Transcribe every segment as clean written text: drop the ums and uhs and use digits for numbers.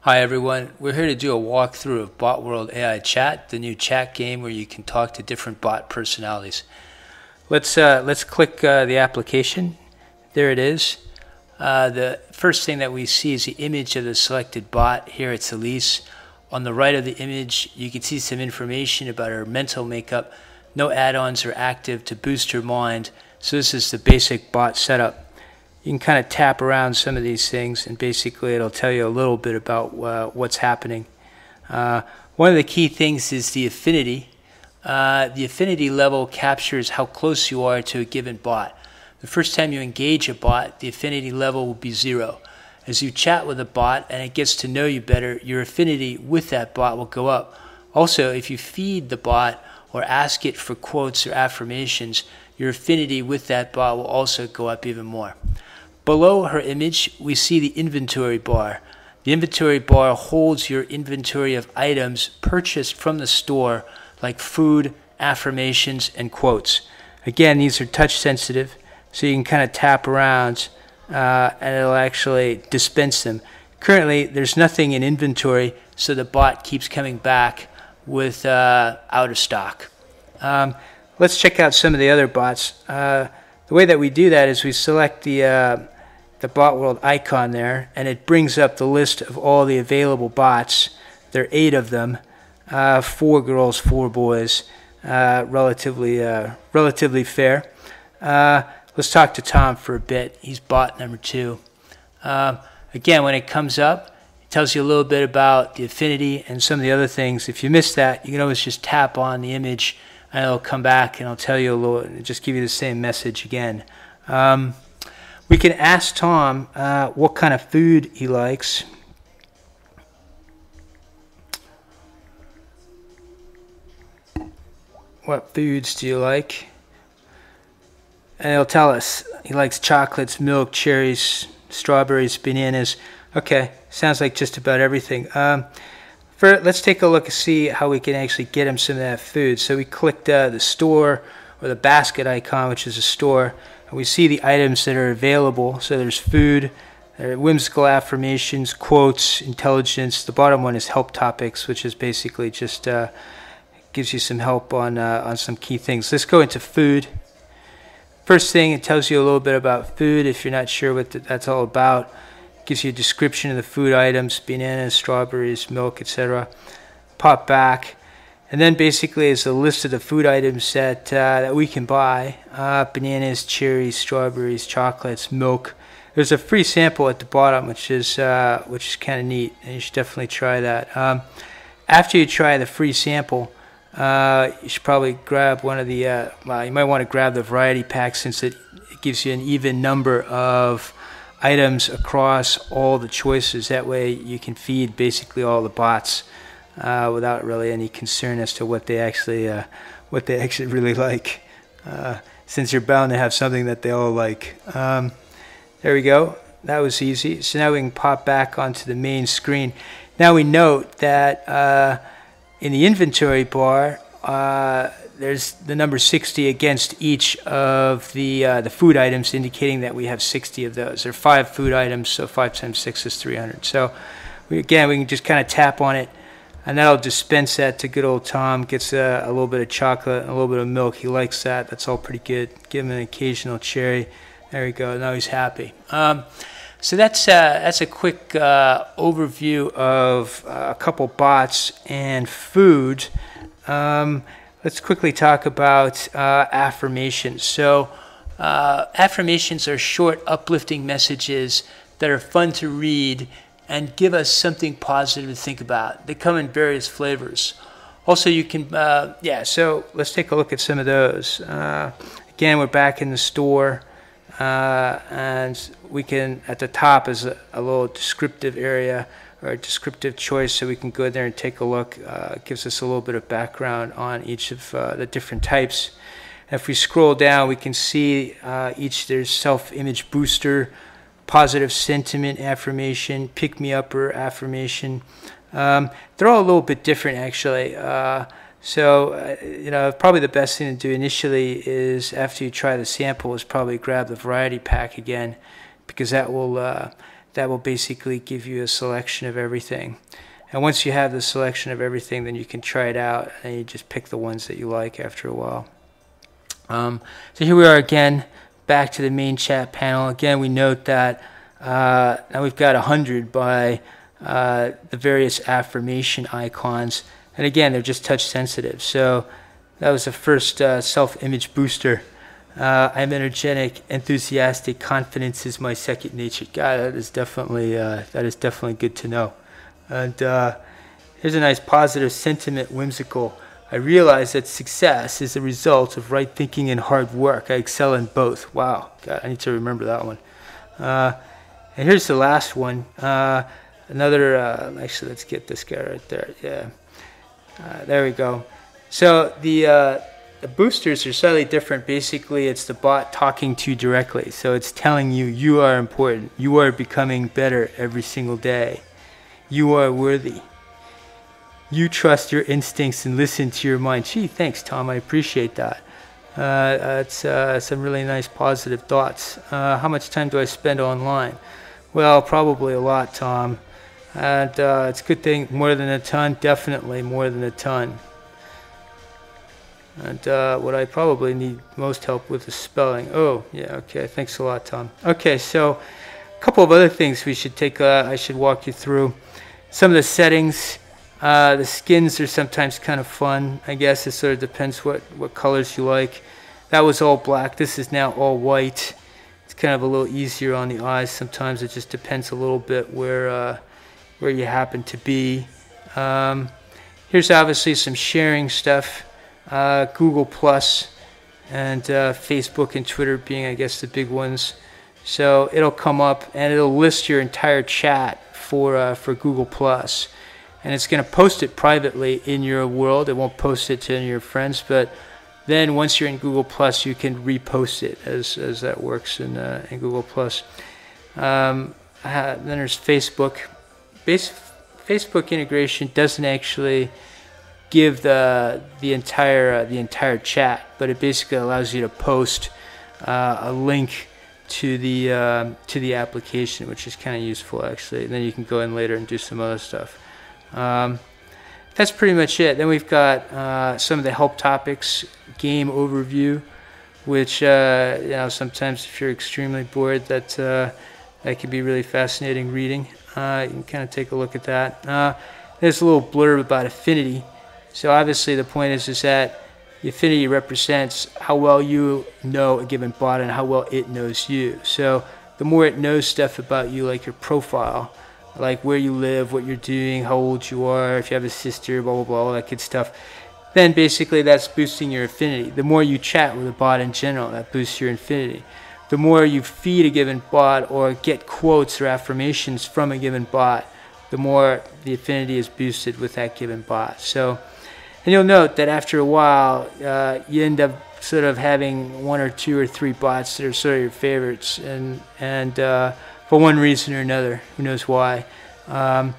Hi everyone, we're here to do a walkthrough of Bot World AI Chat, the new chat game where you can talk to different bot personalities. Let's click the application. There it is. The first thing that we see is the image of the selected bot. Here it's Elise. On the right of the image, you can see some information about her mental makeup. No add-ons are active to boost her mind. So this is the basic bot setup. You can kind of tap around some of these things and basically it'll tell you a little bit about what's happening. One of the key things is the affinity. The affinity level captures how close you are to a given bot. The first time you engage a bot, the affinity level will be 0. As you chat with a bot and it gets to know you better, your affinity with that bot will go up. Also, if you feed the bot or ask it for quotes or affirmations, your affinity with that bot will also go up even more. Below her image, we see the inventory bar. The inventory bar holds your inventory of items purchased from the store, like food, affirmations, and quotes. Again, these are touch sensitive, so you can kind of tap around and it'll actually dispense them. Currently, there's nothing in inventory, so the bot keeps coming back with out of stock. Let's check out some of the other bots. The way that we do that is we select the Bot World icon there, and it brings up the list of all the available bots. There are 8 of them, 4 girls, 4 boys, relatively fair. Let's talk to Tom for a bit. He's bot number 2. Again, when it comes up, it tells you a little bit about the affinity and some of the other things. If you missed that, you can always just tap on the image and it'll come back and it'll tell you a little, just give you the same message again. We can ask Tom what kind of food he likes. What foods do you like? And he'll tell us. He likes chocolates, milk, cherries, strawberries, bananas. Okay, sounds like just about everything. Let's take a look and see how we can actually get him some of that food. So we clicked the store or the basket icon, which is a store. And we see the items that are available. So there's food, whimsical affirmations, quotes, intelligence. The bottom one is help topics, which is basically just gives you some help on some key things. Let's go into food. First thing, it tells you a little bit about food if you're not sure what that's all about. It gives you a description of the food items, bananas, strawberries, milk, etc. Pop back. And then basically is a list of the food items that we can buy. Bananas, cherries, strawberries, chocolates, milk. There's a free sample at the bottom, which is kind of neat, and you should definitely try that. After you try the free sample, you should probably grab one of the, you might want to grab the variety pack since it gives you an even number of items across all the choices. That way you can feed basically all the bots without really any concern as to what they actually really like, since you're bound to have something that they all like. There we go. That was easy. So now we can pop back onto the main screen. Now we note that in the inventory bar, there's the number 60 against each of the food items, indicating that we have 60 of those. There are 5 food items, so 5 times 6 is 300. So we can just kind of tap on it, and that'll dispense that to good old Tom. Gets a little bit of chocolate and a little bit of milk. He likes that. That's all pretty good. Give him an occasional cherry. There we go. Now he's happy. So that's a quick overview of a couple bots and food. Let's quickly talk about affirmations. So affirmations are short, uplifting messages that are fun to read and give us something positive to think about. They come in various flavors. Also, you can, so let's take a look at some of those. Again, we're back in the store. And we can, at the top is a little descriptive area or a descriptive choice, so we can go there and take a look. It gives us a little bit of background on each of the different types. And if we scroll down, we can see there's self-image booster, positive sentiment affirmation, pick-me-upper affirmation. They're all a little bit different, actually. So, probably the best thing to do initially is, after you try the sample, is probably grab the variety pack again, because that will that will basically give you a selection of everything. And once you have the selection of everything, then you can try it out, and you just pick the ones that you like after a while. So here we are again, back to the main chat panel. Again, we note that now we've got 100 by the various affirmation icons. And again, they're just touch sensitive. So that was the first self-image booster. I'm energetic, enthusiastic, confidence is my second nature. God, that is definitely good to know. And here's a nice positive sentiment, whimsical. I realize that success is a result of right thinking and hard work. I excel in both. Wow, God, I need to remember that one. And here's the last one. Another, actually, let's get this guy right there. Yeah, there we go. So the boosters are slightly different. Basically, it's the bot talking to you directly. So it's telling you you are important. You are becoming better every single day. You are worthy. You trust your instincts and listen to your mind. Gee, thanks, Tom. I appreciate that. It's some really nice positive thoughts. How much time do I spend online? Well, probably a lot, Tom. And it's a good thing, more than a ton. Definitely more than a ton. And what I probably need most help with is spelling. Oh, yeah, okay. Thanks a lot, Tom. Okay, so a couple of other things we should take. I should walk you through. Some of the settings. The skins are sometimes kind of fun. I guess it sort of depends what colors you like. That was all black. This is now all white. It's kind of a little easier on the eyes. Sometimes it just depends a little bit where you happen to be. Here's obviously some sharing stuff. Google Plus and Facebook and Twitter being, I guess, the big ones. So it'll come up and it'll list your entire chat for Google Plus, and it's going to post it privately in your world. It won't post it to any of your friends, but then once you're in Google Plus, you can repost it as that works in Google Plus. Then there's Facebook. Facebook integration doesn't actually give the entire chat, but it basically allows you to post a link to the application, which is kind of useful actually. And then you can go in later and do some other stuff. That's pretty much it. Then we've got some of the help topics, game overview, which sometimes if you're extremely bored, that can be really fascinating reading. You can kind of take a look at that. There's a little blurb about Affinity. So obviously the point is that the Affinity represents how well you know a given bot and how well it knows you. So the more it knows stuff about you, like your profile, like where you live, what you're doing, how old you are, if you have a sister, blah, blah, blah, all that good stuff, then basically that's boosting your Affinity. The more you chat with a bot in general, that boosts your Affinity. The more you feed a given bot or get quotes or affirmations from a given bot, the more the Affinity is boosted with that given bot. So, and you'll note that after a while, you end up sort of having 1 or 2 or 3 bots that are sort of your favorites, and for one reason or another, who knows why. And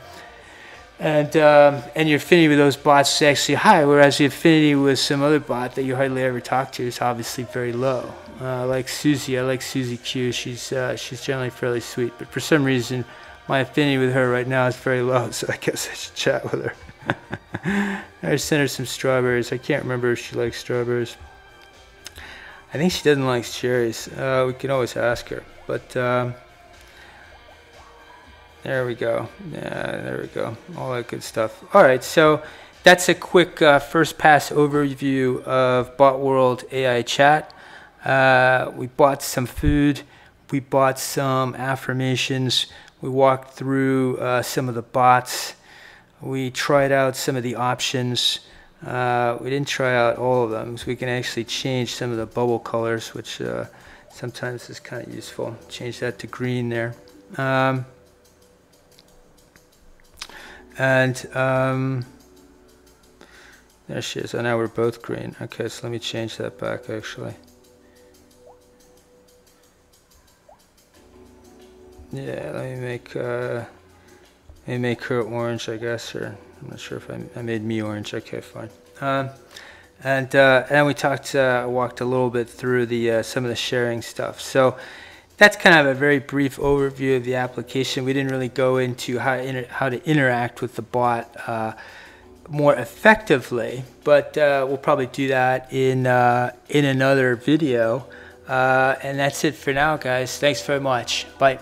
your affinity with those bots is actually high, whereas the affinity with some other bot that you hardly ever talk to is obviously very low. Like Susie, I like Susie Q. She's generally fairly sweet, but for some reason, my affinity with her right now is very low, so I guess I should chat with her. I sent her some strawberries. I can't remember if she likes strawberries. I think she doesn't like cherries. We can always ask her, but there we go. Yeah, there we go. All that good stuff. All right, so that's a quick first pass overview of Bot World AI Chat. We bought some food. We bought some affirmations. We walked through some of the bots. We tried out some of the options. We didn't try out all of them, so we can actually change some of the bubble colors, which sometimes is kind of useful. Change that to green there. There she is. Oh, now we're both green. Okay, so let me change that back actually. Yeah, let me make her orange, I guess, or I'm not sure if I made me orange. Okay, fine. And then we walked a little bit through the some of the sharing stuff. So that's kind of a very brief overview of the application. We didn't really go into how to interact with the bot more effectively, but we'll probably do that in another video. And that's it for now, guys. Thanks very much. Bye.